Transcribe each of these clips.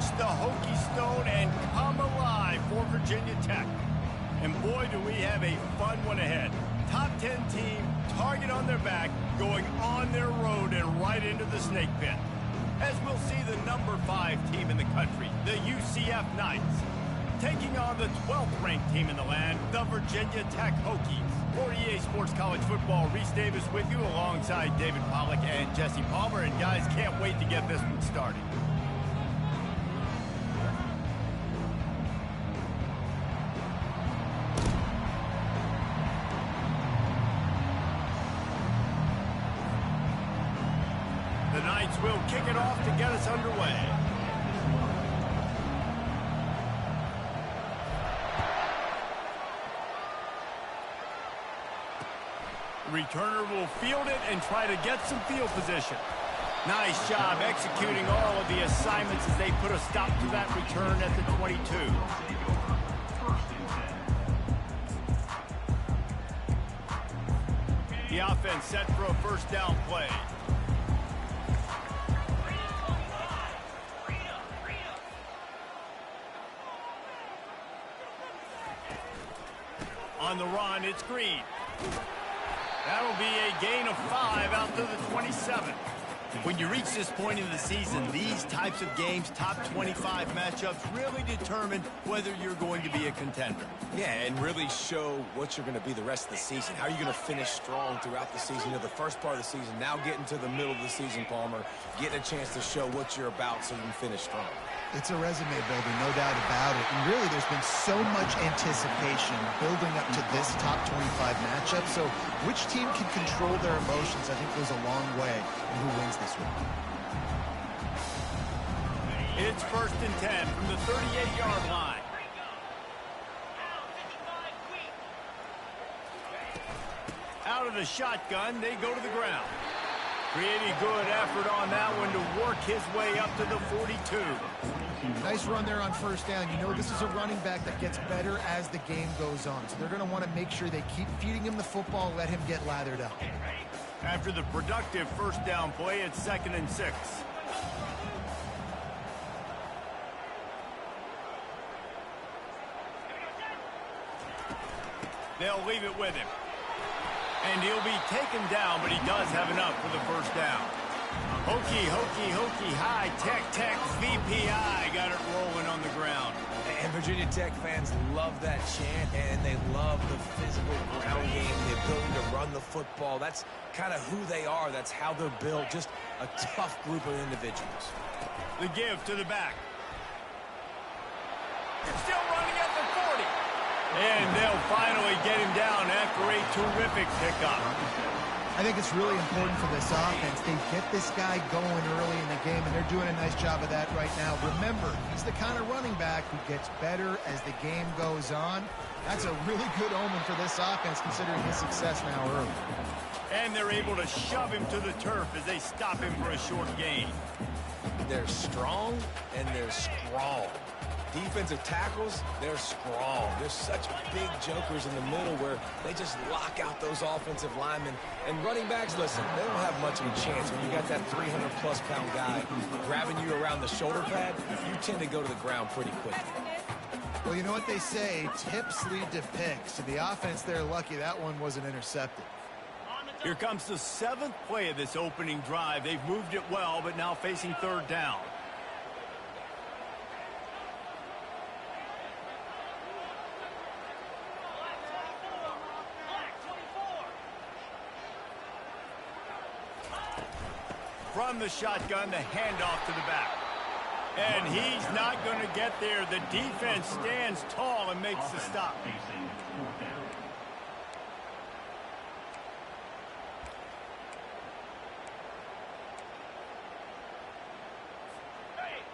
reach the Hokie Stone and come alive for Virginia Tech. And boy, do we have a fun one ahead. Top 10 team, target on their back, going on their road and right into the snake pit. As we'll see the number 5 team in the country, the UCF Knights, taking on the 12th ranked team in the land, the Virginia Tech Hokies. For EA Sports College Football, Reese Davis with you alongside David Pollack and Jesse Palmer. And guys, can't wait to get this one started. The Knights will kick it off to get us underway. Returner will field it and try to get some field position. Nice job executing all of the assignments as they put a stop to that return at the 22. The offense set for a first down play. On the run, it's Green. That'll be a gain of 5 out to the 27. When you reach this point in the season, these types of games, top 25 matchups, really determine whether you're going to be a contender. Yeah, and really show what you're going to be the rest of the season. How are you going to finish strong throughout the season? You know, the first part of the season, now getting to the middle of the season, Palmer, getting a chance to show what you're about so you can finish strong. It's a resume builder, no doubt about it. And really, there's been so much anticipation building up to this top 25 matchup. So which team can control their emotions, I think, goes a long way in who wins this one. It's 1st and 10 from the 38-yard line. Out of the shotgun, they go to the ground. Pretty good effort on that one to work his way up to the 42. Nice run there on first down. You know this is a running back that gets better as the game goes on. So they're going to want to make sure they keep feeding him the football and let him get lathered up. After the productive first down play, it's 2nd and 6. They'll leave it with him. And he'll be taken down, but he does have enough for the first down. Hokie, Hokie, Hokie, high, Tech, Tech, VPI got it rolling on the ground. And Virginia Tech fans love that chant, and they love the physical ground game, the ability to run the football. That's kind of who they are. That's how they're built, just a tough group of individuals. The give to the back. Still running at the 40. And they'll finally get him down after a terrific pickup. I think it's really important for this offense. They get this guy going early in the game, and they're doing a nice job of that right now. Remember, he's the kind of running back who gets better as the game goes on. That's a really good omen for this offense, considering his success now early. And they're able to shove him to the turf as they stop him for a short gain. They're strong, and they're strong. Defensive tackles, they're strong. They're such big jokers in the middle where they just lock out those offensive linemen. And running backs, listen, they don't have much of a chance. When you got that 300-plus pound guy grabbing you around the shoulder pad, you tend to go to the ground pretty quickly. Well, you know what they say, tips lead to picks. So the offense, they're lucky that one wasn't intercepted. Here comes the 7th play of this opening drive. They've moved it well, but now facing 3rd down. From the shotgun, the handoff to the back. And he's not going to get there. The defense stands tall and makes the stop.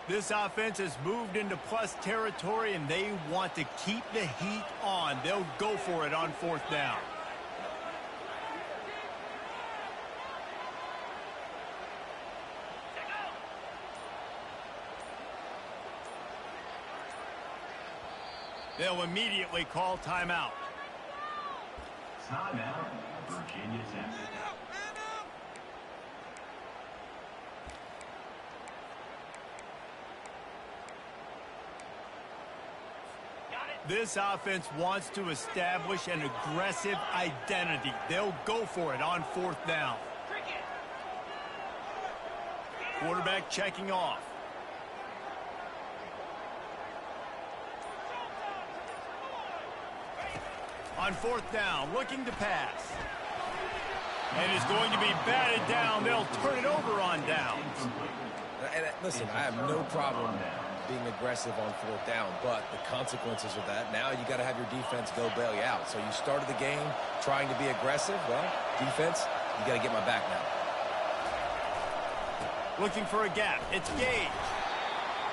This offense has moved into plus territory, and they want to keep the heat on. They'll go for it on 4th down. They'll immediately call timeout. Timeout, Virginia Tech. This offense wants to establish an aggressive identity. They'll go for it on 4th down. Quarterback checking off. On 4th down, looking to pass. And is going to be batted down. They'll turn it over on downs. And listen, I have no problem being aggressive on 4th down, but the consequences of that, now you got to have your defense go bail you out. So you started the game trying to be aggressive. Well, defense, you got to get my back now. Looking for a gap. It's Gage.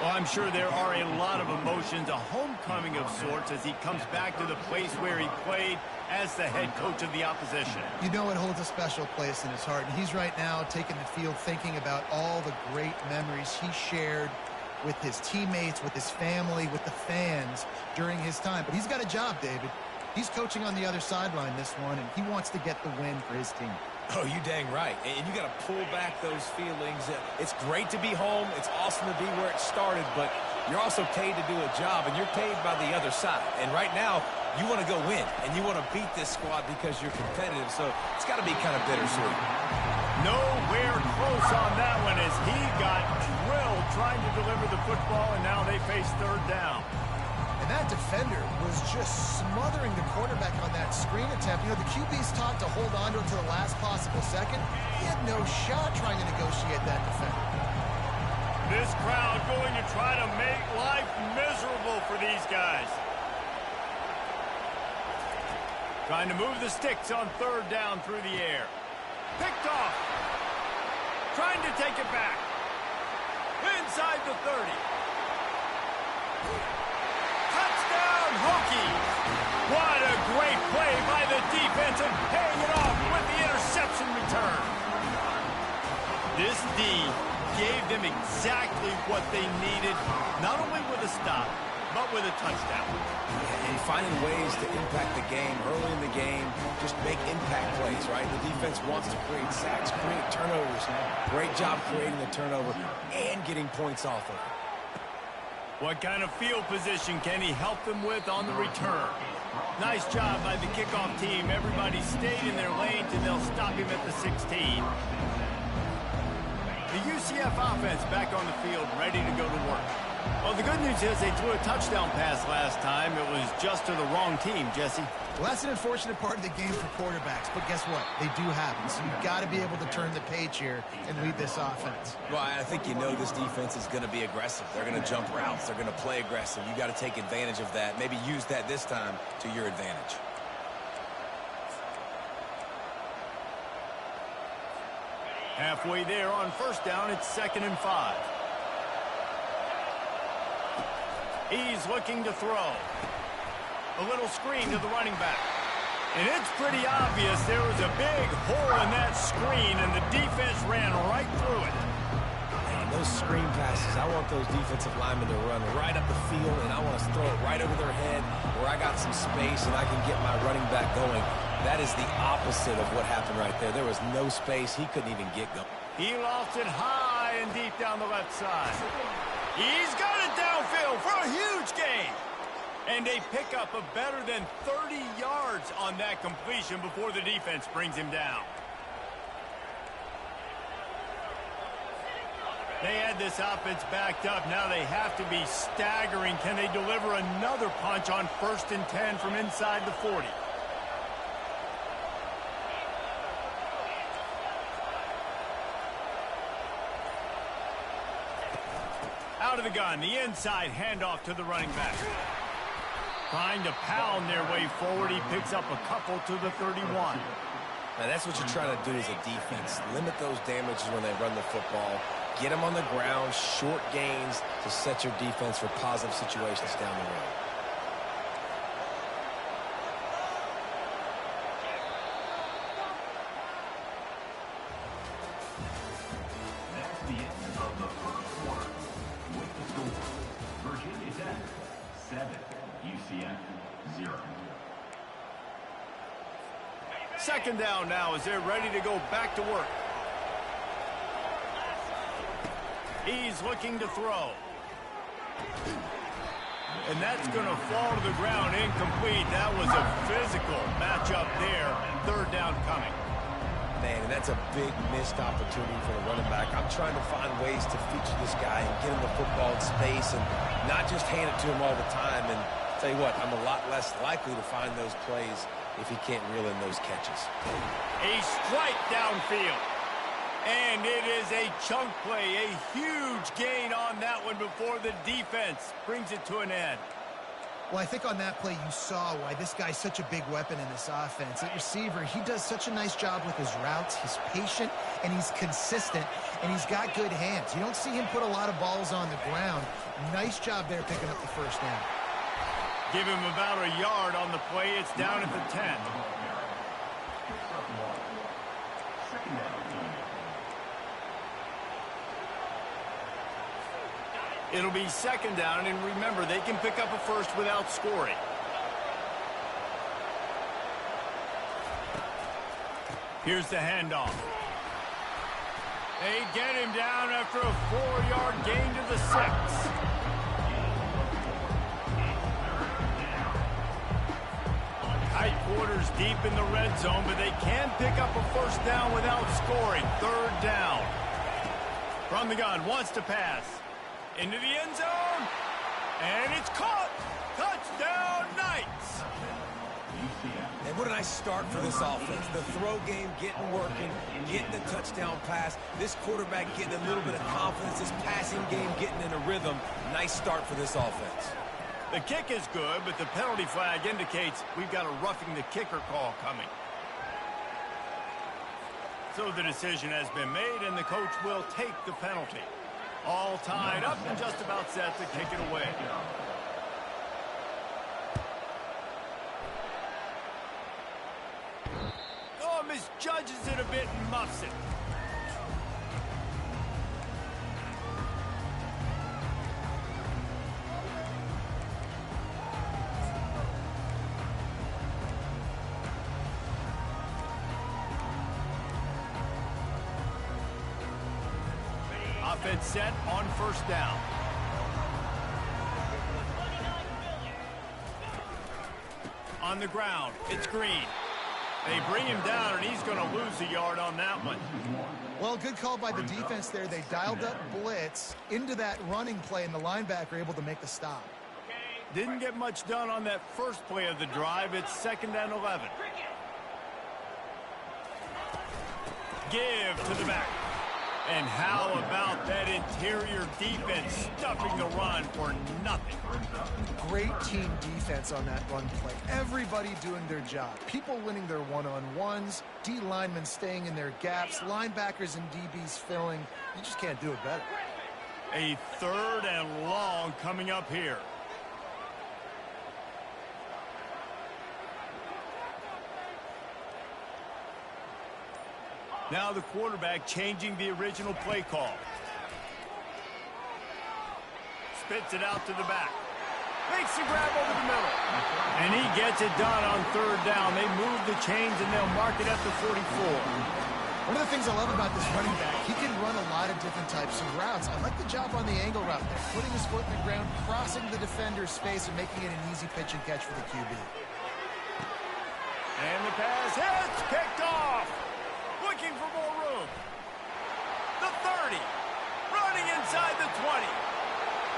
Well, I'm sure there are a lot of emotions, a homecoming of sorts as he comes back to the place where he played as the head coach of the opposition. You know it holds a special place in his heart, and he's right now taking the field thinking about all the great memories he shared with his teammates, with his family, with the fans during his time. But he's got a job, David. He's coaching on the other sideline this one, and he wants to get the win for his team. Oh, you dang right. And you got to pull back those feelings. It's great to be home. It's awesome to be where it started, but you're also paid to do a job, and you're paid by the other side. And right now, you want to go win, and you want to beat this squad because you're competitive, so it's got to be kind of bittersweet. Nowhere close on that one as he got drilled trying to deliver the football, and now they face 3rd down. And that defender was just smothering the quarterback on that screen attempt. You know, the QB's taught to hold on to it to the last possible second. He had no shot trying to negotiate that defender. This crowd going to try to make life miserable for these guys. Trying to move the sticks on 3rd down through the air. Picked off. Trying to take it back. Inside the 30. Touchdown, Hokies. What a great play by the defense and paying it off with the interception return. This D gave them exactly what they needed, not only with a stop, but with a touchdown. And finding ways to impact the game early in the game, just make impact plays, right? The defense wants to create sacks, create turnovers. Great job creating the turnover and getting points off of it. What kind of field position can he help them with on the return? Nice job by the kickoff team. Everybody stayed in their lanes, and they'll stop him at the 16. The UCF offense back on the field, ready to go to work. Well, the good news is they threw a touchdown pass last time. It was just to the wrong team, Jesse. Well, that's an unfortunate part of the game for quarterbacks, but guess what? They do happen, so you've got to be able to turn the page here and lead this offense. Well, I think you know this defense is going to be aggressive. They're going to jump routes. They're going to play aggressive. You got to take advantage of that. Maybe use that this time to your advantage. Halfway there on 1st down, it's 2nd and 5. He's looking to throw. A little screen to the running back. And it's pretty obvious there was a big hole in that screen, and the defense ran right through it. Man, those screen passes, I want those defensive linemen to run right up the field, and I want to throw it right over their head where I got some space and I can get my running back going. That is the opposite of what happened right there. There was no space. He couldn't even get going. He lost it high and deep down the left side. He's got it downfield for a huge gain. And they pick up a better than 30 yards on that completion before the defense brings him down. They had this offense backed up. Now they have to be staggering. Can they deliver another punch on 1st and 10 from inside the 40? Out of the gun, the inside handoff to the running back. Trying to pound their way forward. He picks up a couple to the 31. Now, that's what you're trying to do as a defense. Limit those damages when they run the football. Get them on the ground, short gains to set your defense for positive situations down the road. That's the end of the first quarter. With the score, Virginia Tech 7, UCF 0. 2nd down now as they're ready to go back to work. He's looking to throw. And that's going to fall to the ground incomplete. That was a physical matchup there. Third down coming. Man, and that's a big missed opportunity for the running back. I'm trying to find ways to feature this guy and get him the football in space and not just hand it to him all the time. And tell you what, I'm a lot less likely to find those plays if he can't reel in those catches. A strike downfield. And it is a chunk play, a huge gain on that one before the defense brings it to an end. Well, I think on that play you saw why this guy's such a big weapon in this offense. At receiver, he does such a nice job with his routes. He's patient, and he's consistent, and he's got good hands. You don't see him put a lot of balls on the ground. Nice job there picking up the first down. Give him about a yard on the play. It's down at the 10. It'll be second down, and remember, they can pick up a first without scoring. Here's the handoff. They get him down after a 4-yard gain to the 6. Tight quarters deep in the red zone, but they can pick up a first down without scoring. Third down. From the gun, wants to pass. Into the end zone, and it's caught. Touchdown, Knights. And what a nice start for this offense. The throw game getting working, getting the touchdown pass. This quarterback getting a little bit of confidence. This passing game getting in a rhythm. Nice start for this offense. The kick is good, but the penalty flag indicates we've got a roughing the kicker call coming. So the decision has been made, and the coach will take the penalty. All tied up and just about set to kick it away. Oh, misjudges it a bit and muffs it. Offense set on first down. On the ground, it's Green. They bring him down, and he's going to lose a yard on that one. Well, good call by the defense there. They dialed up blitz into that running play, and the linebacker able to make the stop. Didn't get much done on that first play of the drive. It's second and 11. Give to the back. And how about that interior defense stuffing the run for nothing? Great team defense on that run play. Everybody doing their job. People winning their one-on-ones, D linemen staying in their gaps, linebackers and DBs filling. You just can't do it better. A third and long coming up here. Now the quarterback changing the original play call. Spits it out to the back. Makes the grab over the middle. And he gets it done on third down. They move the chains and they'll mark it at the 44. One of the things I love about this running back, he can run a lot of different types of routes. I like the job on the angle route there, putting his foot in the ground, crossing the defender's space, and making it an easy pitch and catch for the QB. And the pass hits, picked off. Looking for more room. The 30. Running inside the 20.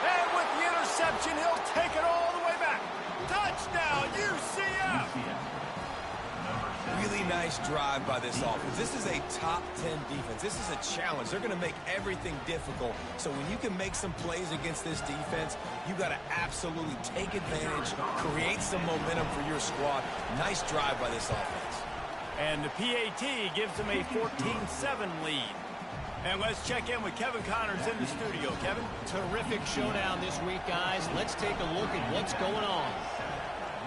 And with the interception, he'll take it all the way back. Touchdown, UCF. Really nice drive by this offense. This is a top 10 defense. This is a challenge. They're going to make everything difficult. So when you can make some plays against this defense, you got to absolutely take advantage, create some momentum for your squad. Nice drive by this offense. And the PAT gives them a 14-7 lead. And let's check in with Kevin Connors in the studio. Kevin? Terrific showdown this week, guys. Let's take a look at what's going on.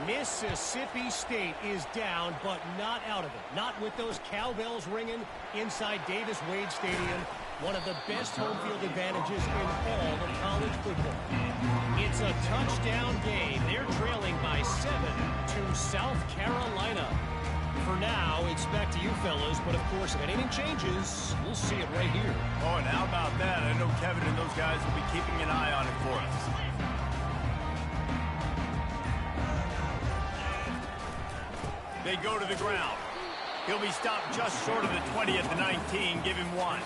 Mississippi State is down, but not out of it. Not with those cowbells ringing inside Davis-Wade Stadium. One of the best home field advantages in all of college football. It's a touchdown game. They're trailing by 7 to South Carolina. For now, it's back to you fellas, but of course, if anything changes, we'll see it right here. Oh, and how about that? I know Kevin and those guys will be keeping an eye on it for us. They go to the ground. He'll be stopped just short of the 20 at the 19. Give him 1.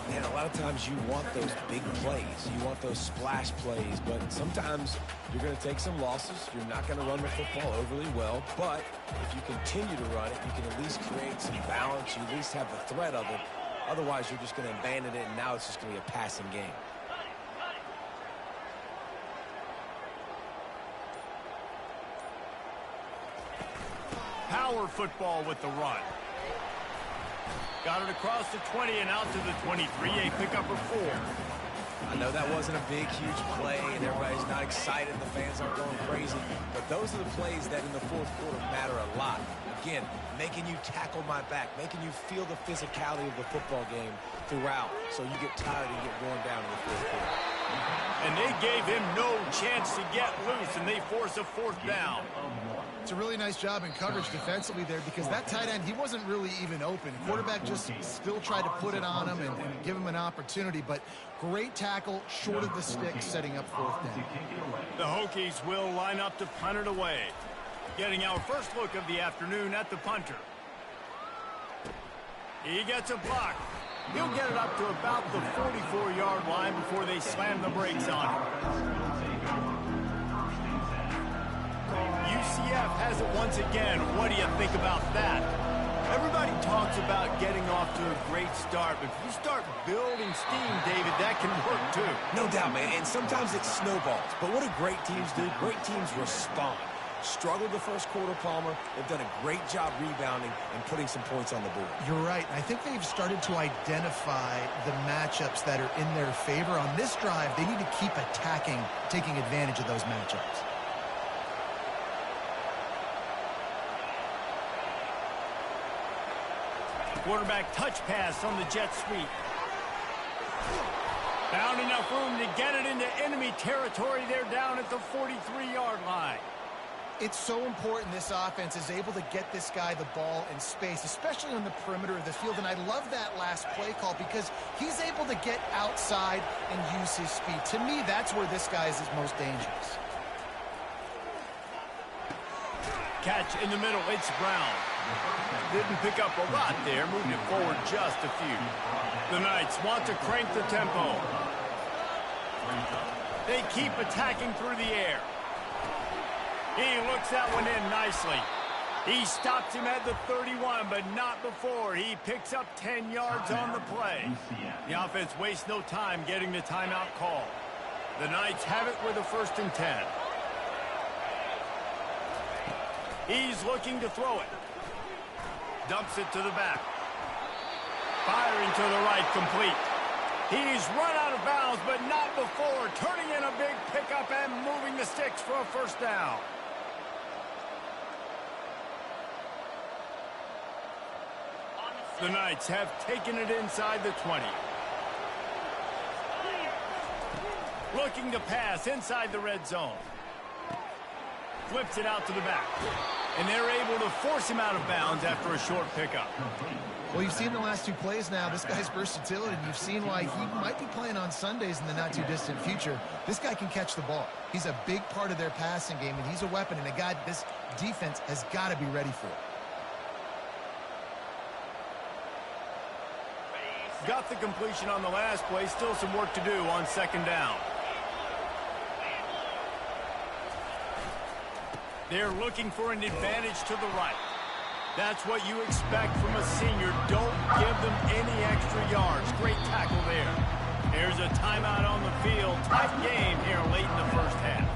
Man, a lot of times you want those big plays. You want those splash plays, but sometimes you're going to take some losses. You're not going to run the football overly well, but if you continue to run it, you can at least create some balance. You at least have the threat of it. Otherwise, you're just going to abandon it, and now it's just going to be a passing game. Power football with the run. Got it across the 20 and out to the 23. A pickup of 4. I know that wasn't a big, huge play, and everybody's not excited. The fans aren't going crazy. But those are the plays that in the fourth quarter matter a lot. Again, making you tackle my back, making you feel the physicality of the football game throughout, so you get tired and get worn down in the fourth quarter. And they gave him no chance to get loose, and they force a 4th down. It's a really nice job in coverage defensively there because that tight end, he wasn't really even open. Quarterback just still tried to put it on him and give him an opportunity, but great tackle, short of the stick, setting up 4th down. The Hokies will line up to punt it away. Getting our first look of the afternoon at the punter. He gets a block. He'll get it up to about the 44-yard line before they slam the brakes on him. UCF has it once again. What do you think about that? Everybody talks about getting off to a great start, but if you start building steam, David, that can work too. No doubt, man, and sometimes it snowballs. But what do great teams do? Great teams respond. Struggled the first quarter, Palmer. They've done a great job rebounding and putting some points on the board. You're right. I think they've started to identify the matchups that are in their favor. On this drive, they need to keep attacking, taking advantage of those matchups. Quarterback touch pass on the jet sweep. Found enough room to get it into enemy territory. They're down at the 43-yard line. It's so important this offense is able to get this guy the ball in space, especially on the perimeter of the field. And I love that last play call because he's able to get outside and use his speed. To me, that's where this guy is his most dangerous. Catch in the middle. It's Brown. Didn't pick up a lot there. Moved it forward just a few. The Knights want to crank the tempo. They keep attacking through the air. He looks that one in nicely. He stops him at the 31, but not before. He picks up 10 yards on the play. The offense wastes no time getting the timeout call. The Knights have it with a 1st and 10. He's looking to throw it. Dumps it to the back. Firing to the right, complete. He's run out of bounds, but not before. Turning in a big pickup and moving the sticks for a 1st down. The Knights have taken it inside the 20. Looking to pass inside the red zone. Flips it out to the back. And they're able to force him out of bounds after a short pickup. Well, you've seen the last 2 plays now. This guy's versatility, and you've seen why he might be playing on Sundays in the not-too-distant future. This guy can catch the ball. He's a big part of their passing game, and he's a weapon, and a guy this defense has got to be ready for. Got the completion on the last play. Still some work to do on 2nd down. They're looking for an advantage to the right. That's what you expect from a senior. Don't give them any extra yards. Great tackle there. There's a timeout on the field. Tight game here late in the 1st half.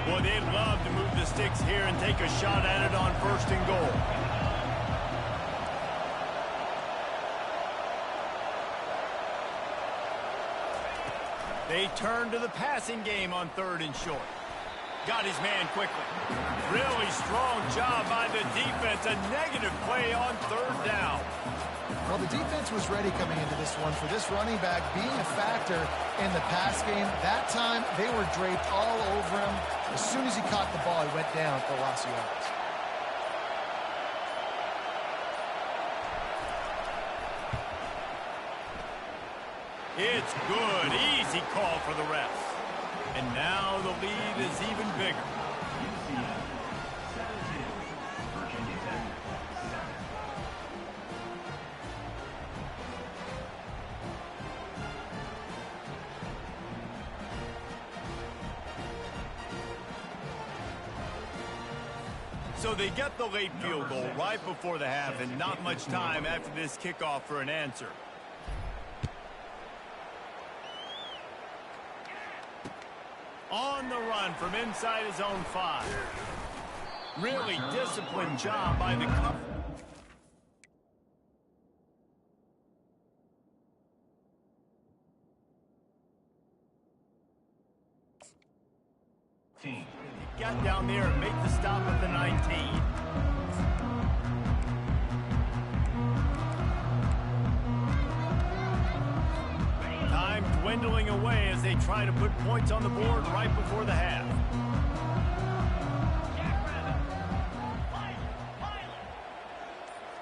Boy, they'd love to move the sticks here and take a shot at it on 1st and goal. They turn to the passing game on 3rd and short. Got his man quickly. Really strong job by the defense. A negative play on 3rd down. Well, the defense was ready coming into this one for this running back being a factor in the pass game. That time, they were draped all over him. As soon as he caught the ball, he went down for loss of yards. It's good. Easy call for the refs. And now the lead is even bigger. UCF 7-2. Virginia Tech 7. So they get the late field goal right before the half and not much time after this kickoff for an answer. On the run from inside his own 5. Really disciplined job by the cover. Team. Got down there and make the stop at the 19. Time dwindling away as they try to put points on the board right before the half.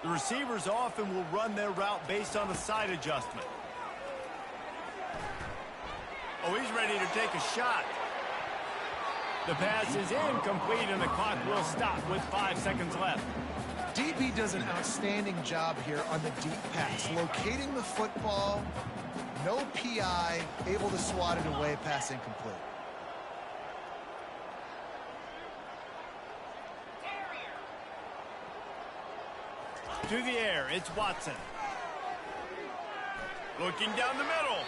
The receivers often will run their route based on a side adjustment. Oh, he's ready to take a shot. The pass is incomplete, and the clock will stop with 5 seconds left. DB does an outstanding job here on the deep pass, locating the football, no PI, able to swat it away, pass incomplete. To the air, it's Watson. Looking down the middle.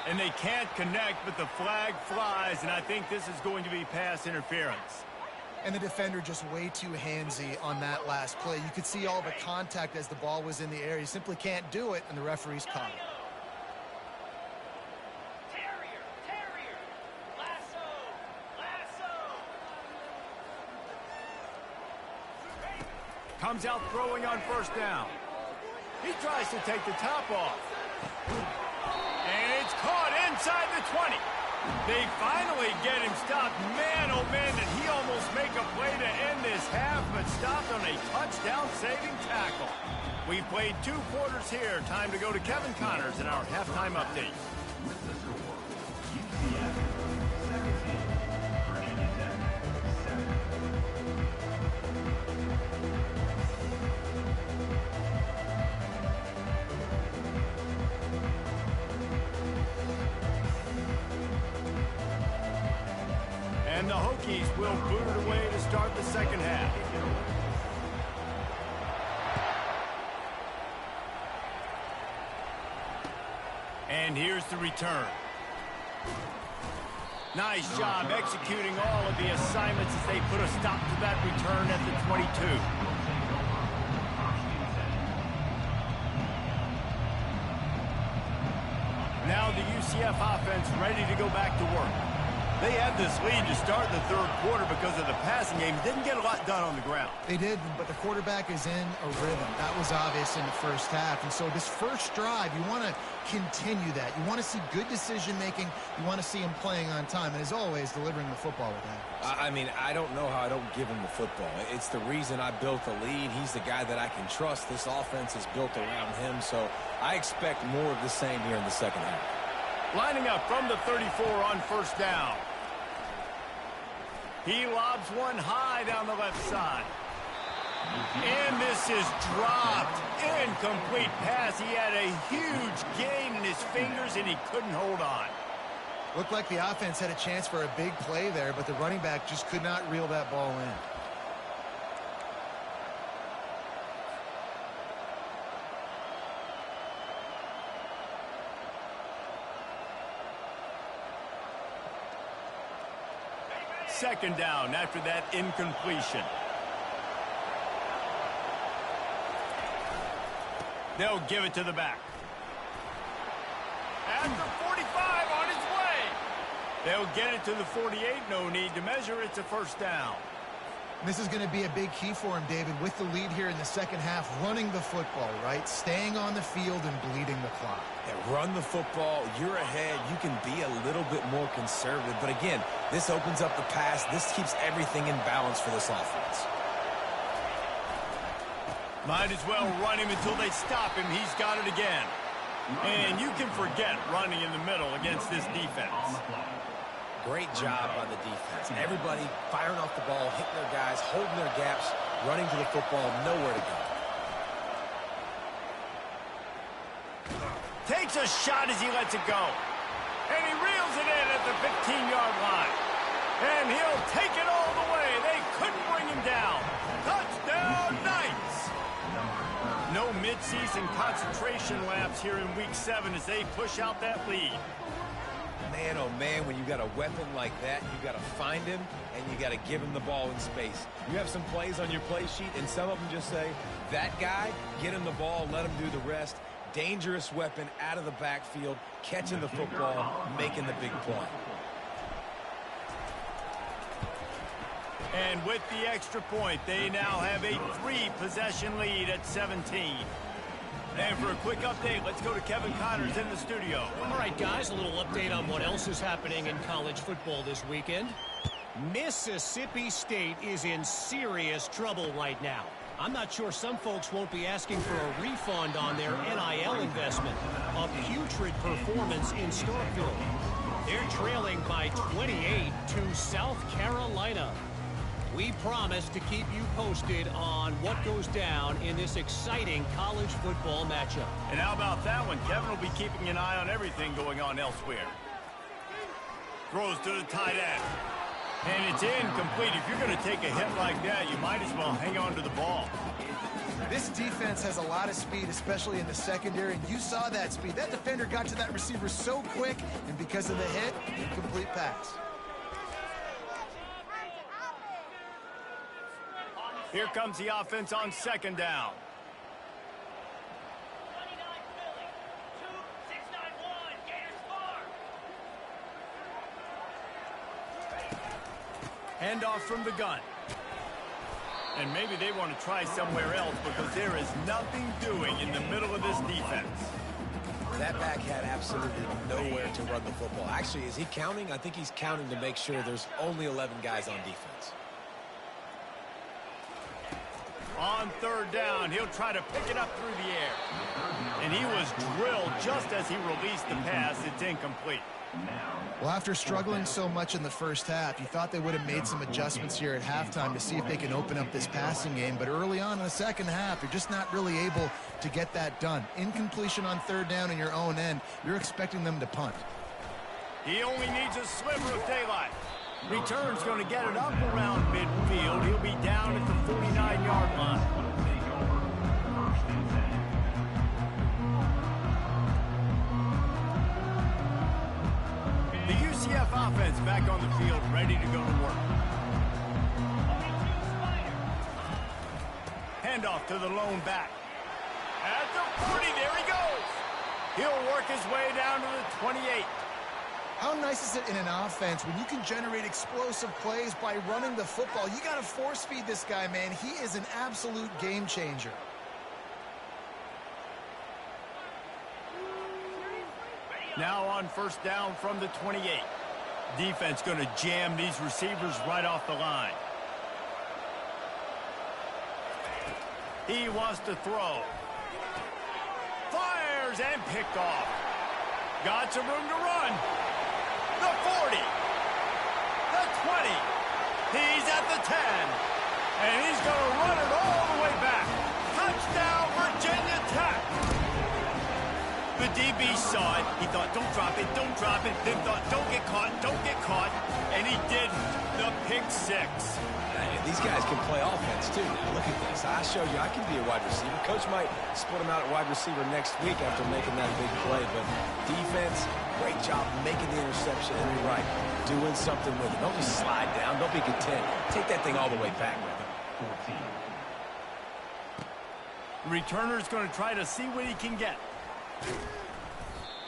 And they can't connect, but the flag flies, and I think this is going to be pass interference. And the defender just way too handsy on that last play. You could see all the contact as the ball was in the air. You simply can't do it, and the referee's caught it. Comes out throwing on first down. He tries to take the top off. And it's caught inside the 20. They finally get him stopped. Man, oh man, did he almost make a play to end this half, but stopped on a touchdown-saving tackle. We've played 2 quarters here. Time to go to Kevin Connors in our halftime update. With the score, UCF 17, Virginia Tech 7. And the Hokies will boot it away to start the second half. And here's the return. Nice job executing all of the assignments as they put a stop to that return at the 22. Now the UCF offense ready to go back to work. They had this lead to start the third quarter because of the passing game. Didn't get a lot done on the ground. They did, but the quarterback is in a rhythm. That was obvious in the first half. And so this first drive, you want to continue that. You want to see good decision-making. You want to see him playing on time. And as always, delivering the football with that. I mean, I don't know how I don't give him the football. It's the reason I built the lead. He's the guy that I can trust. This offense is built around him. So I expect more of the same here in the second half. Lining up from the 34 on first down. He lobs one high down the left side. And this is dropped. Incomplete pass. He had a huge gain in his fingers, and he couldn't hold on. Looked like the offense had a chance for a big play there, but the running back just could not reel that ball in. Second down after that incompletion. They'll give it to the back. After 45 on his way. They'll get it to the 48. No need to measure. It's a first down. This is going to be a big key for him, David, with the lead here in the second half, running the football, right? Staying on the field and bleeding the clock. Yeah, run the football. You're ahead. You can be a little bit more conservative. But again, this opens up the pass. This keeps everything in balance for this offense. Might as well run him until they stop him. He's got it again. And you can forget running in the middle against this defense. Great job on the defense. Everybody firing off the ball, hitting their guys, holding their gaps, running to the football, nowhere to go. Takes a shot as he lets it go. And he reels it in at the 15-yard line. And he'll take it all the way. They couldn't bring him down. Touchdown, Knights! No mid-season concentration lapse here in Week 7 as they push out that lead. Man, oh man, when you got a weapon like that, you got to find him and you got to give him the ball in space. You have some plays on your play sheet, and some of them just say, that guy, get him the ball, let him do the rest. Dangerous weapon out of the backfield, catching the football, making the big play. And with the extra point, they now have a 3-possession lead at 17. And for a quick update, let's go to Kevin Connors in the studio. All right, guys, a little update on what else is happening in college football this weekend. Mississippi State is in serious trouble right now. I'm not sure some folks won't be asking for a refund on their NIL investment. A putrid performance in Starkville. They're trailing by 28 to South Carolina. We promise to keep you posted on what goes down in this exciting college football matchup. And how about that one? Kevin will be keeping an eye on everything going on elsewhere. Throws to the tight end. And it's incomplete. If you're going to take a hit like that, you might as well hang on to the ball. This defense has a lot of speed, especially in the secondary, and you saw that speed. That defender got to that receiver so quick, and because of the hit, incomplete pass. Here comes the offense on second down. Handoff from the gun. And maybe they want to try somewhere else because there is nothing doing in the middle of this defense. That back had absolutely nowhere to run the football. Actually, is he counting? I think he's counting to make sure there's only 11 guys on defense. On third down, he'll try to pick it up through the air. And he was drilled just as he released the pass. It's incomplete. Well, after struggling so much in the first half, you thought they would have made some adjustments here at halftime to see if they can open up this passing game. But early on in the second half, you're just not really able to get that done. Incompletion on third down in your own end, you're expecting them to punt. He only needs a sliver of daylight. Return's going to get it up around midfield. He'll be down at the 49-yard line. The UCF offense back on the field, ready to go to work. Handoff to the lone back. At the 40, there he goes. He'll work his way down to the 28. How nice is it in an offense when you can generate explosive plays by running the football? You got to force feed this guy, man. He is an absolute game changer. Now on first down from the 28. Defense going to jam these receivers right off the line. He wants to throw. Fires and picked off. Got some room to run. The 40. The 20. He's at the 10. And he's going to run it all the way back. Touchdown, Virginia Tech. The DB saw it. He thought, don't drop it, don't drop it. Then thought, don't get caught, don't get caught. And he did the pick six. These guys can play offense, too. Now, look at this. I showed you I can be a wide receiver. Coach might split him out at wide receiver next week after making that big play. But defense, great job making the interception. And you're right, doing something with it. Don't just slide down. Don't be content. Take that thing all the way back with him. Returner's going to try to see what he can get.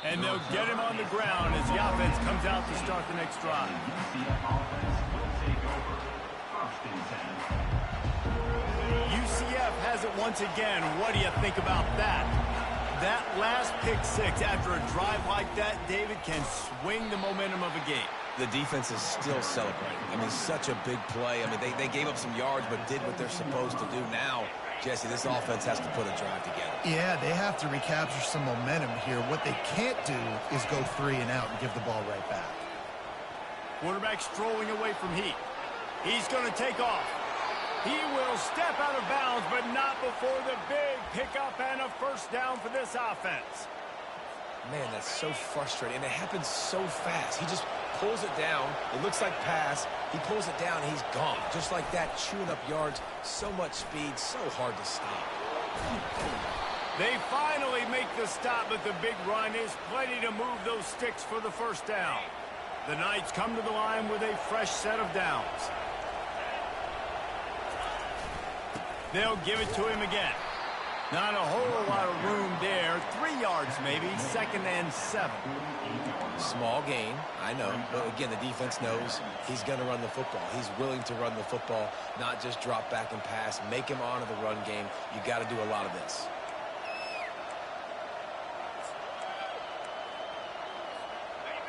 And they'll get him on the ground as the offense comes out to start the next drive. UCF has it once again. What do you think about that? That last pick six after a drive like that, David, can swing the momentum of a game. The defense is still celebrating. I mean, such a big play. I mean, they gave up some yards but did what they're supposed to do. Now, Jesse, this offense has to put a drive together. Yeah, they have to recapture some momentum here. What they can't do is go 3 and out and give the ball right back. Quarterback strolling away from Heat. He's going to take off. He will step out of bounds, but not before the big pickup and a first down for this offense. Man, that's so frustrating, and it happens so fast. He just pulls it down. It looks like pass. He pulls it down, and he's gone. Just like that, chewing up yards. So much speed, so hard to stop. They finally make the stop, but the big run is plenty to move those sticks for the first down. The Knights come to the line with a fresh set of downs. They'll give it to him again. Not a whole lot of room there. 3 yards maybe, 2nd and 7. Small gain, I know. But again, the defense knows he's going to run the football. He's willing to run the football, not just drop back and pass. Make him honor the run game. You got to do a lot of this.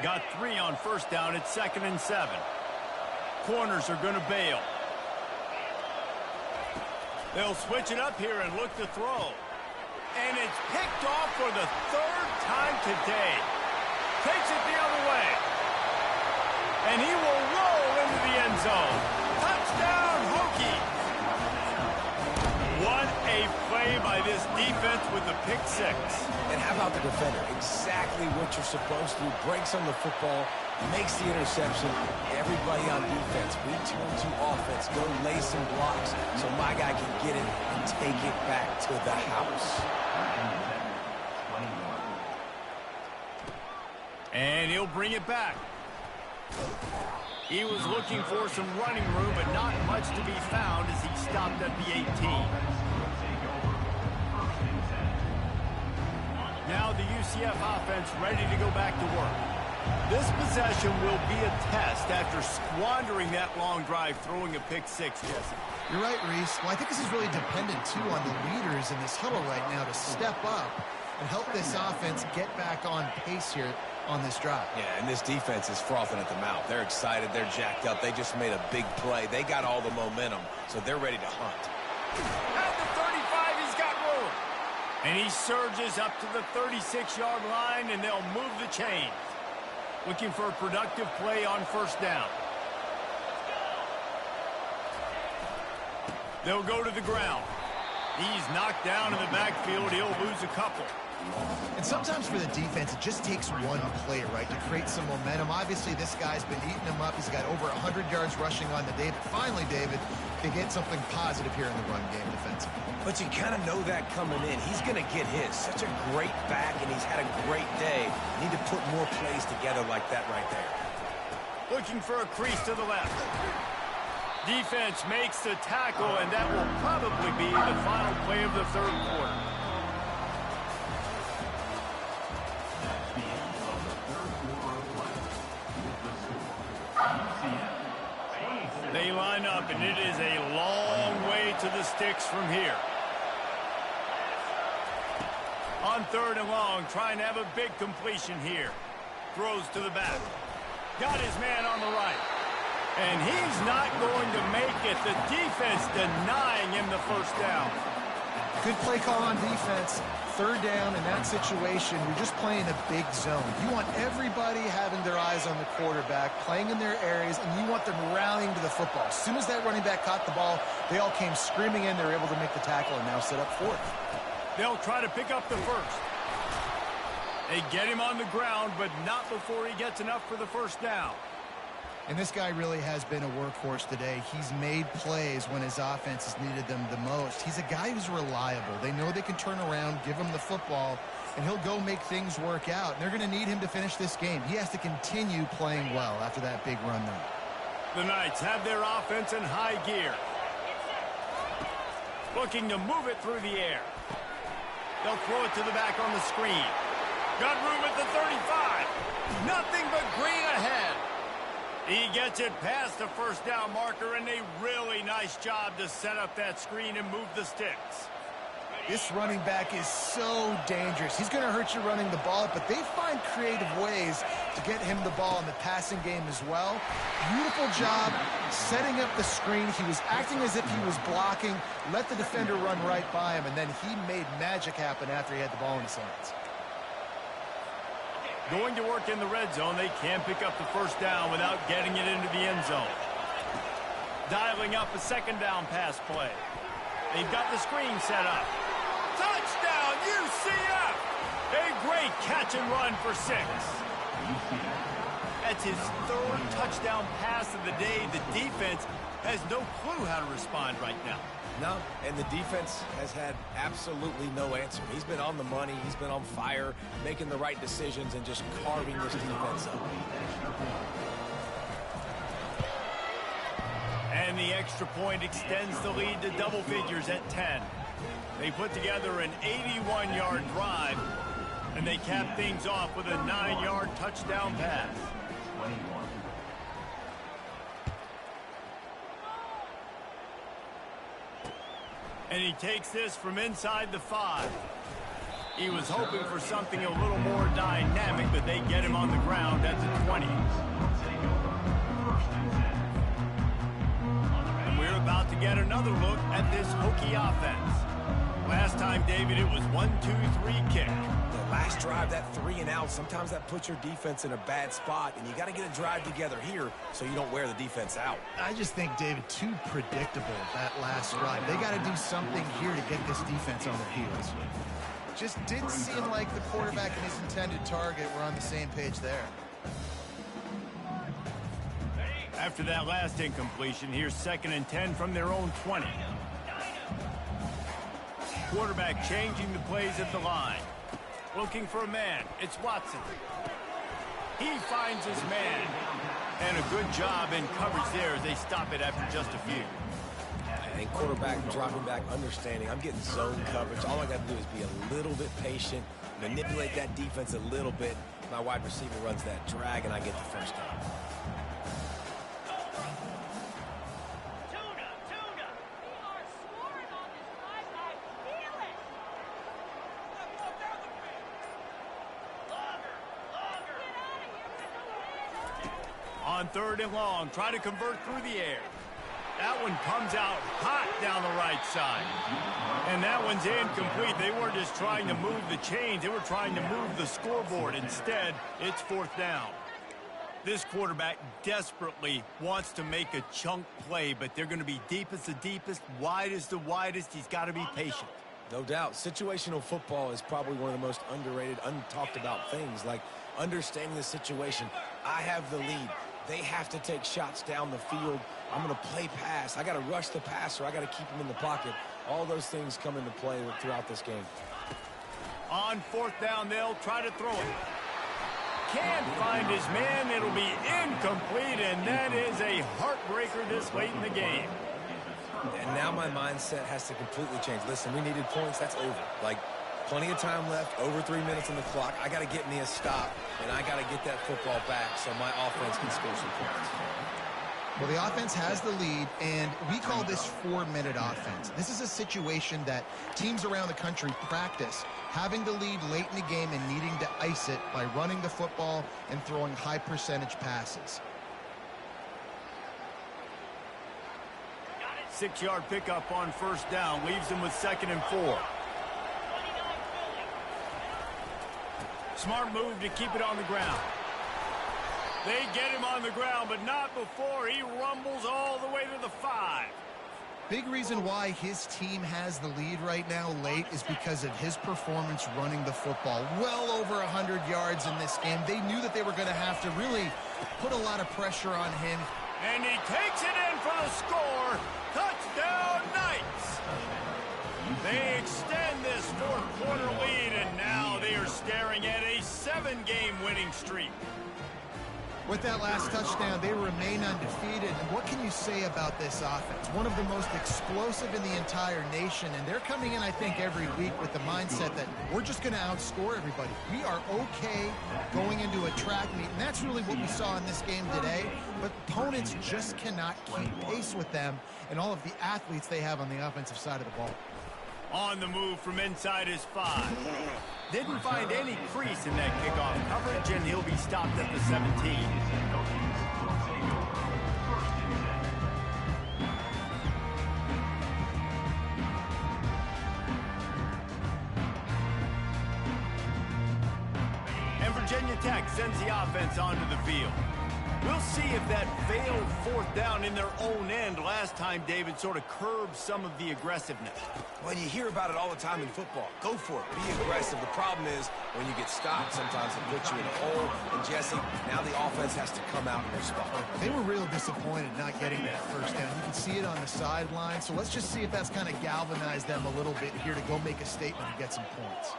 Got 3 on first down at 2nd and 7. Corners are going to bail. They'll switch it up here and look to throw. And it's picked off for the 3rd time today. Takes it the other way. And he will roll into the end zone. Touchdown, Hokies! What a play by this defense with the pick 6. And how about the defender? Exactly what you're supposed to. Breaks on the football, makes the interception. Everybody on defense, we turn to offense. Go lay some blocks so my guy can get it and take it back to the house. And he'll bring it back. He was looking for some running room, but not much to be found as he stopped at the 18. Now the UCF offense ready to go back to work. This possession will be a test after squandering that long drive, throwing a pick 6, Jesse. You're right, Reese. Well, I think this is really dependent, too, on the leaders in this huddle right now to step up and help this offense get back on pace here on this drive. Yeah, and this defense is frothing at the mouth. They're excited. They're jacked up. They just made a big play. They got all the momentum, so they're ready to hunt. At the 35, he's got room. And he surges up to the 36-yard line, and they'll move the chain. Looking for a productive play on first down. They'll go to the ground. He's knocked down in the backfield. He'll lose a couple. And sometimes for the defense, it just takes one play, right, to create some momentum. Obviously, this guy's been eating him up. He's got over 100 yards rushing on the day. But finally, David, they get something positive here in the run game defensively. But you kind of know that coming in. He's going to get his. Such a great back, and he's had a great day. Need to put more plays together like that right there. Looking for a crease to the left. Defense makes the tackle, and that will probably be the final play of the 3rd quarter. They line up, and it is a long way to the sticks from here. On 3rd and long, trying to have a big completion here. Throws to the back. Got his man on the right. And he's not going to make it. The defense denying him the first down. Good play call on defense. 3rd down in that situation, you're just playing a big zone. You want everybody having their eyes on the quarterback, playing in their areas, and you want them rallying to the football. As soon as that running back caught the ball, they all came screaming in. They were able to make the tackle and now set up 4th. They'll try to pick up the first. They get him on the ground, but not before he gets enough for the first down. And this guy really has been a workhorse today. He's made plays when his offense has needed them the most. He's a guy who's reliable. They know they can turn around, give him the football, and he'll go make things work out. And they're going to need him to finish this game. He has to continue playing well after that big run there. The Knights have their offense in high gear. Looking to move it through the air. They'll throw it to the back on the screen. Got room at the 35. Nothing but green ahead. He gets it past the first down marker, and a really nice job to set up that screen and move the sticks. This running back is so dangerous. He's going to hurt you running the ball, but they find creative ways to get him the ball in the passing game as well. Beautiful job setting up the screen. He was acting as if he was blocking, let the defender run right by him, and then he made magic happen after he had the ball in his hands. Going to work in the red zone, they can't pick up the first down without getting it into the end zone. Dialing up a second down pass play. They've got the screen set up. Touchdown, UCF! A great catch and run for 6. That's his 3rd touchdown pass of the day. The defense has no clue how to respond right now. No, and the defense has had absolutely no answer. He's been on the money. He's been on fire, making the right decisions and just carving this defense up. And the extra point extends the lead to double figures at 10. They put together an 81-yard drive, and they cap things off with a 9-yard touchdown pass. And he takes this from inside the 5. He was hoping for something a little more dynamic, but they get him on the ground at the 20. And we're about to get another look at this Hokie offense. Last time, David, it was 1-2-3 kick. The last drive, that 3 and out, sometimes that puts your defense in a bad spot, and you got to get a drive together here so you don't wear the defense out. I just think, David, too predictable, that last drive. They got to do something here to get this defense on their heels. Just didn't seem like the quarterback and his intended target were on the same page there. After that last incompletion, here's 2nd and 10 from their own 20. Quarterback changing the plays at the line. Looking for a man. It's Watson. He finds his man. And a good job in coverage there as they stop it after just a few. And quarterback dropping back, understanding I'm getting zone coverage. All I got to do is be a little bit patient, manipulate that defense a little bit. My wide receiver runs that drag, and I get the first down. On 3rd and long, try to convert through the air. That one comes out hot down the right side. And that one's incomplete. They weren't just trying to move the chains. They were trying to move the scoreboard. Instead, it's 4th down. This quarterback desperately wants to make a chunk play, but they're going to be deep as the deepest, wide as the widest. He's got to be patient. No doubt. Situational football is probably one of the most underrated, untalked about things, like understanding the situation. I have the lead. They have to take shots down the field. I'm going to play pass. I got to rush the passer. I got to keep him in the pocket. All those things come into play throughout this game. On 4th down, they'll try to throw it. Can't find his man. It'll be incomplete, and that is a heartbreaker this late in the game. And now my mindset has to completely change. Listen, we needed points. That's over. Like, plenty of time left, over 3 minutes on the clock. I got to get me a stop, and I got to get that football back so my offense can score some points. Well, the offense has the lead, and we call this 4-minute offense. This is a situation that teams around the country practice, having the lead late in the game and needing to ice it by running the football and throwing high-percentage passes. 6-yard pickup on 1st down leaves them with 2nd and 4. Smart move to keep it on the ground. They get him on the ground, but not before he rumbles all the way to the 5. Big reason why his team has the lead right now late is because of his performance running the football. Well over 100 yards in this game. They knew that they were going to have to really put a lot of pressure on him. And he takes it in for the score. Touchdown, Knights. They extend this 4th quarter lead, and now they are staring at a 7-game winning streak. With that last touchdown, they remain undefeated. And what can you say about this offense? One of the most explosive in the entire nation. And they're coming in, I think, every week with the mindset that we're just going to outscore everybody. We are okay going into a track meet. And that's really what we saw in this game today. But opponents just cannot keep pace with them and all of the athletes they have on the offensive side of the ball. On the move from inside his 5. Didn't find any crease in that kickoff coverage, and he'll be stopped at the 17. And Virginia Tech sends the offense onto the field. We'll see if that failed fourth down in their own end last time, David, sort of curbed some of the aggressiveness. Well, you hear about it all the time in football. Go for it. Be aggressive. The problem is when you get stopped, sometimes it puts you in a hole. And, Jesse, now the offense has to come out and respond. They were real disappointed not getting that first down. You can see it on the sideline. So let's just see if that's kind of galvanized them a little bit here to go make a statement and get some points.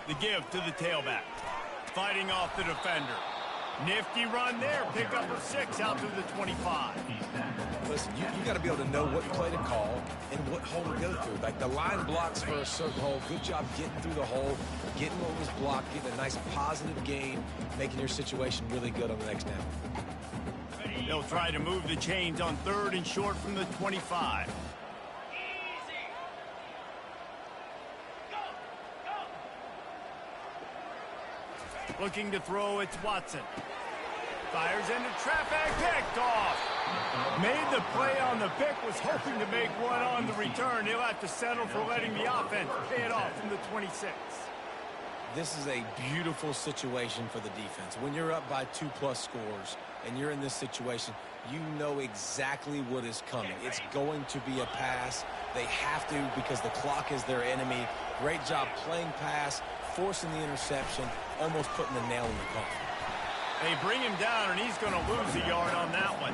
The give to the tailback. Fighting off the defender. Nifty run there. Pickup of 6 out to the 25. Listen, you got to be able to know what play to call and what hole to go through. Like the line blocks for a certain hole. Good job getting through the hole, getting what was blocked, getting a nice positive gain, making your situation really good on the next down. They'll try to move the chains on 3rd and short from the 25. Looking to throw, it's Watson. Fires into traffic, picked off. Made the play on the pick, was hoping to make one on the return. He'll have to settle for letting the offense pay it off from the 26. This is a beautiful situation for the defense. When you're up by 2+ scores and you're in this situation, you know exactly what is coming. It's going to be a pass. They have to because the clock is their enemy. Great job playing pass, forcing the interception, almost putting the nail in the coffin. They bring him down, and he's going to lose a yard on that one.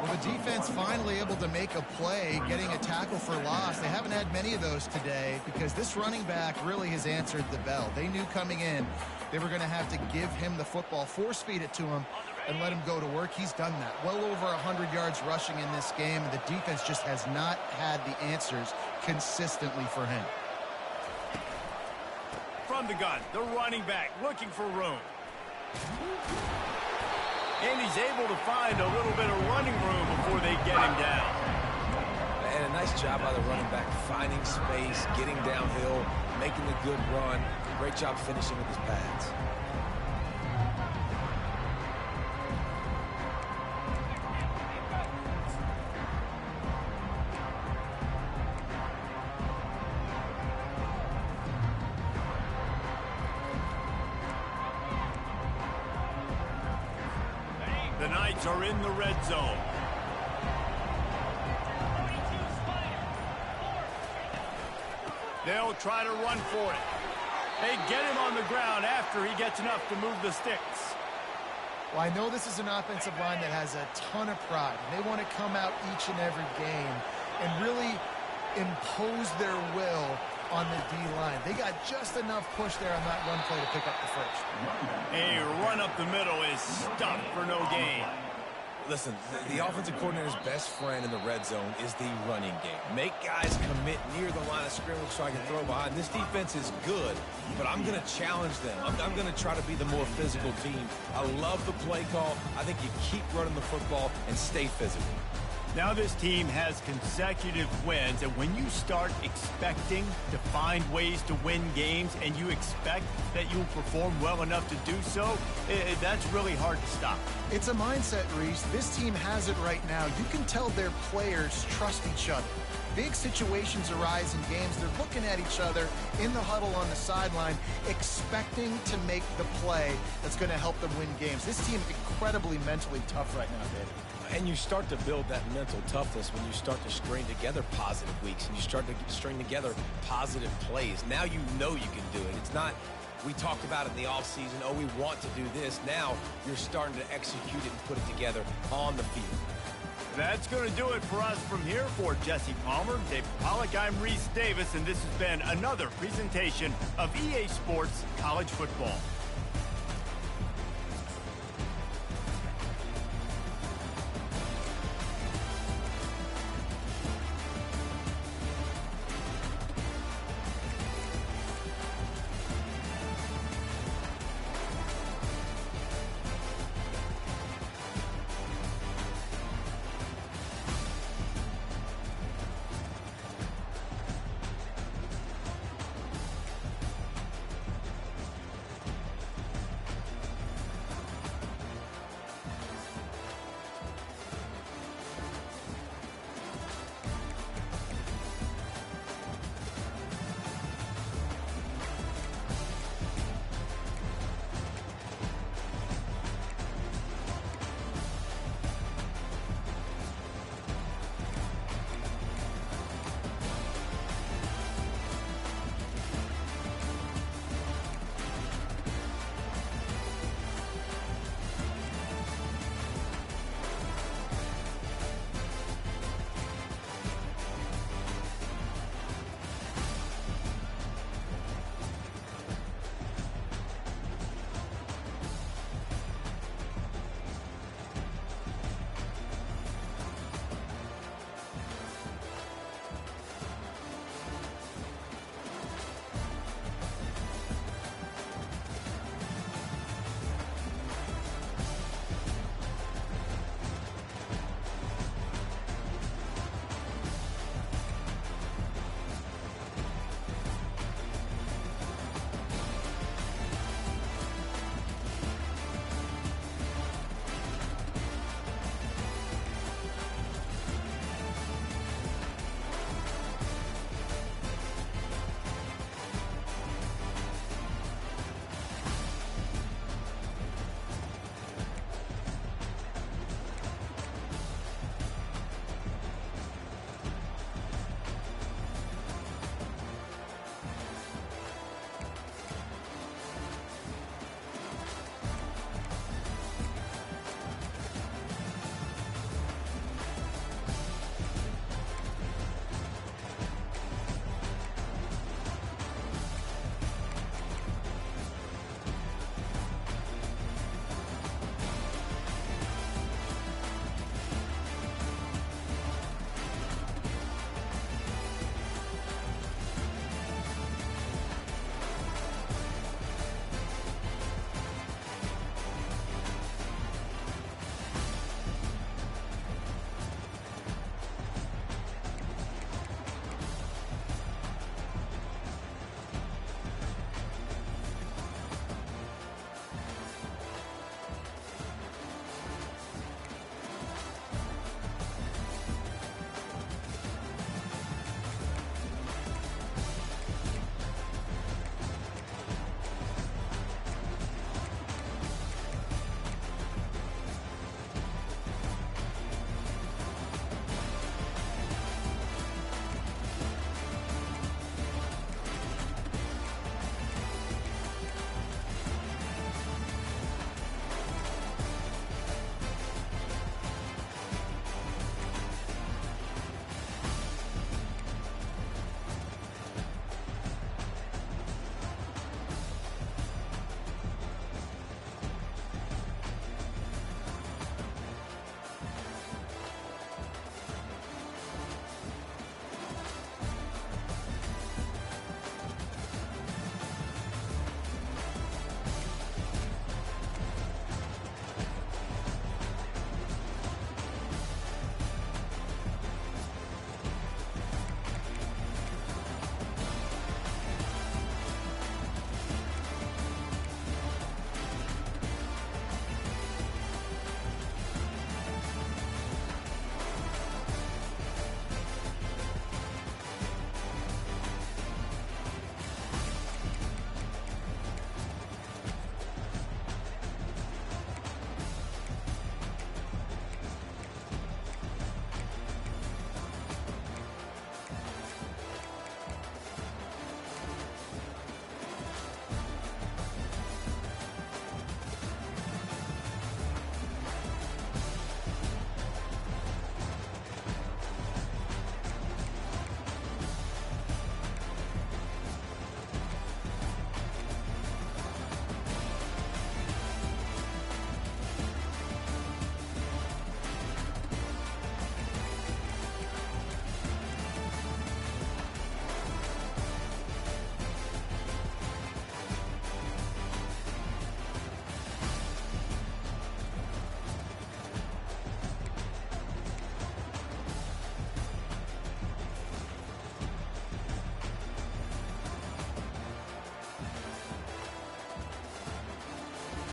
Well, the defense finally able to make a play, getting a tackle for loss. They haven't had many of those today because this running back really has answered the bell. They knew coming in they were going to have to give him the football, force-feed it to him, and let him go to work. He's done that. Well over 100 yards rushing in this game, and the defense just has not had the answers consistently for him. From the gun, the running back looking for room. And he's able to find a little bit of running room before they get him down. And a nice job by the running back, finding space, getting downhill, making the good run. Great job finishing with his pads. The Knights are in the red zone. They'll try to run for it. They get him on the ground after he gets enough to move the sticks. Well, I know this is an offensive line that has a ton of pride. They want to come out each and every game and really impose their will on the D-line. They got just enough push there on that run play to pick up the first. A run up the middle is stuffed for no gain. Listen, the offensive coordinator's best friend in the red zone is the running game. Make guys commit near the line of scrimmage so I can throw behind. This defense is good, but I'm going to challenge them. I'm going to try to be the more physical team. I love the play call. I think you keep running the football and stay physical. Now this team has consecutive wins, and when you start expecting to find ways to win games and you expect that you'll perform well enough to do so, that's really hard to stop. It's a mindset, Reese. This team has it right now. You can tell their players trust each other. Big situations arise in games. They're looking at each other in the huddle on the sideline, expecting to make the play that's going to help them win games. This team is incredibly mentally tough right now, David. And you start to build that mental toughness when you start to string together positive weeks and you start to string together positive plays. Now you know you can do it. It's not, we talked about it in the offseason, oh, we want to do this. Now you're starting to execute it and put it together on the field. That's going to do it for us from here. For Jesse Palmer, Dave Pollack, I'm Reese Davis, and this has been another presentation of EA Sports College Football.